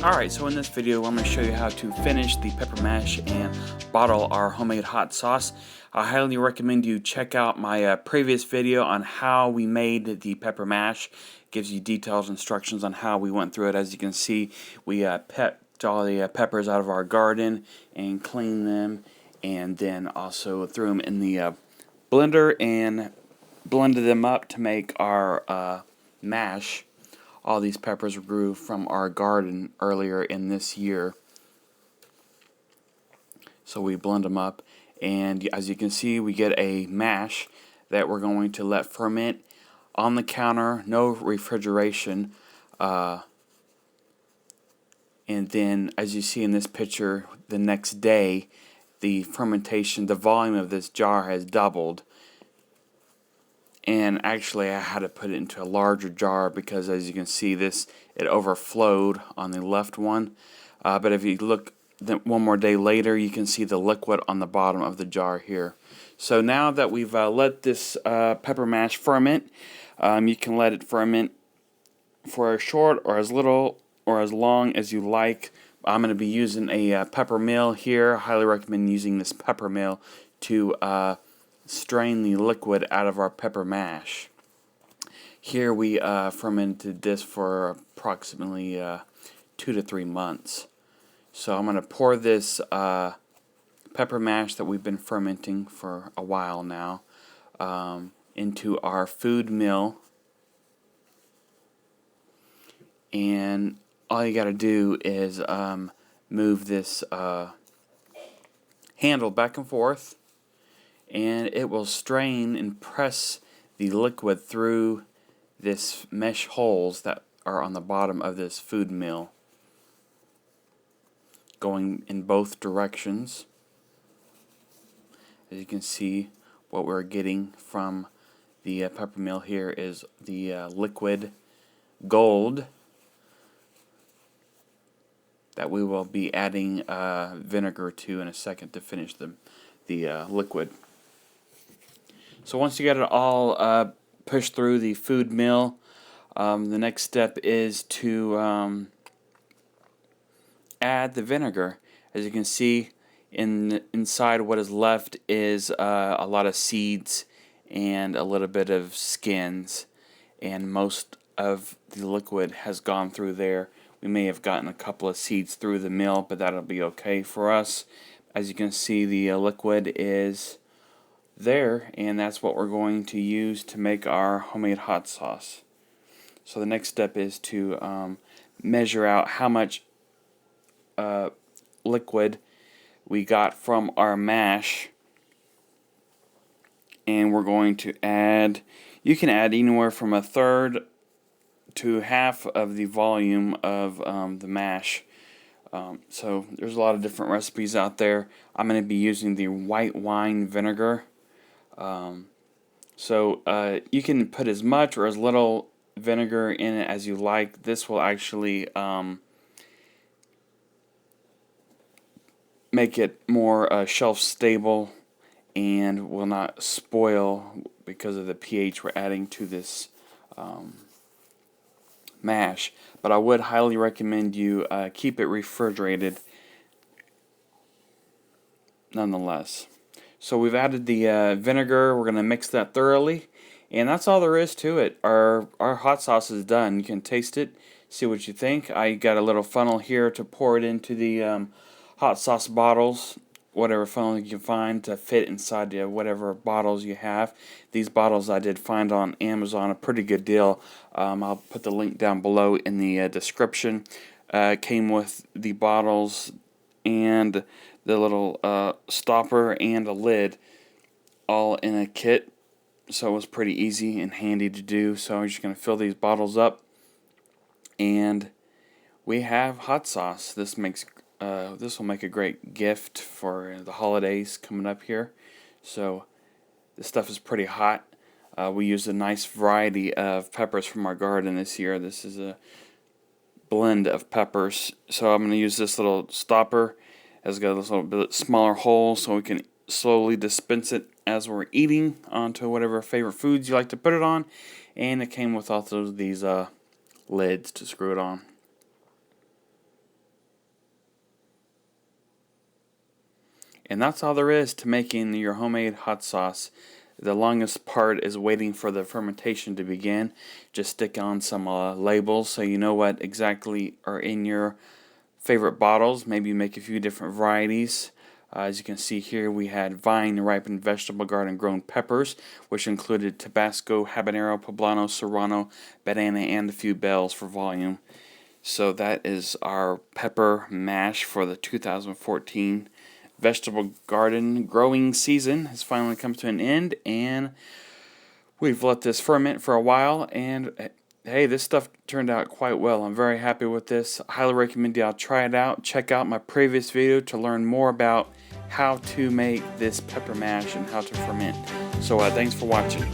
Alright, so in this video I'm going to show you how to finish the pepper mash and bottle our homemade hot sauce. I highly recommend you check out my previous video on how we made the pepper mash. It gives you detailed instructions on how we went through it. As you can see, we picked all the peppers out of our garden and cleaned them, and then also threw them in the blender and blended them up to make our mash. All these peppers grew from our garden earlier in this year. So we blend them up, and as you can see, we get a mash that we're going to let ferment on the counter, no refrigeration. And then, as you see in this picture, the next day, the fermentation, the volume of this jar has doubled. And actually I had to put it into a larger jar because, as you can see, it overflowed on the left one. But if you look one more day later, you can see the liquid on the bottom of the jar here. So now that we've let this pepper mash ferment, you can let it ferment for as short or as little or as long as you like. I'm going to be using a pepper mill here. I highly recommend using this pepper mill to strain the liquid out of our pepper mash. Here we fermented this for approximately 2 to 3 months. So I'm going to pour this pepper mash that we've been fermenting for a while now into our food mill. And all you got to do is move this handle back and forth, and it will strain and press the liquid through this mesh holes that are on the bottom of this food mill, going in both directions. As you can see, what we're getting from the pepper mill here is the liquid gold that we will be adding vinegar to in a second to finish the liquid. So once you get it all pushed through the food mill, the next step is to add the vinegar. As you can see, inside what is left is a lot of seeds and a little bit of skins, and most of the liquid has gone through there. We may have gotten a couple of seeds through the mill, but that'll be okay for us. As you can see, the liquid is there, and that's what we're going to use to make our homemade hot sauce. So the next step is to measure out how much liquid we got from our mash, and we're going to add, you can add anywhere from a third to half of the volume of the mash. So there's a lot of different recipes out there. I'm going to be using the white wine vinegar. So you can put as much or as little vinegar in it as you like. This will actually make it more shelf stable and will not spoil because of the pH we're adding to this mash. But I would highly recommend you keep it refrigerated nonetheless. So we've added the vinegar. We're going to mix that thoroughly, and that's all there is to it. Our hot sauce is done. You can taste it, see what you think. I got a little funnel here to pour it into the hot sauce bottles, whatever funnel you can find to fit inside whatever bottles you have. These bottles I did find on Amazon, a pretty good deal. I'll put the link down below in the description. Came with the bottles and the little stopper and a lid all in a kit, so it was pretty easy and handy to do. So I'm just going to fill these bottles up, and we have hot sauce. This will make a great gift for the holidays coming up here. So this stuff is pretty hot. We used a nice variety of peppers from our garden this year. This is a blend of peppers. So I'm going to use this little stopper. It's got this little bit smaller hole so we can slowly dispense it as we're eating onto whatever favorite foods you like to put it on. And it came with also these lids to screw it on. And that's all there is to making your homemade hot sauce. The longest part is waiting for the fermentation to begin. Just stick on some labels so you know what exactly are in your favorite bottles. Maybe make a few different varieties. As you can see here, we had vine ripened vegetable garden grown peppers, which included Tabasco, habanero, poblano, serrano, banana, and a few bells for volume. So that is our pepper mash for the 2014 vegetable garden growing season. Has finally come to an end, and we've let this ferment for a while, and hey, this stuff turned out quite well. I'm very happy with this. I highly recommend y'all try it out. Check out my previous video to learn more about how to make this pepper mash and how to ferment. So thanks for watching.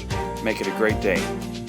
Make it a great day.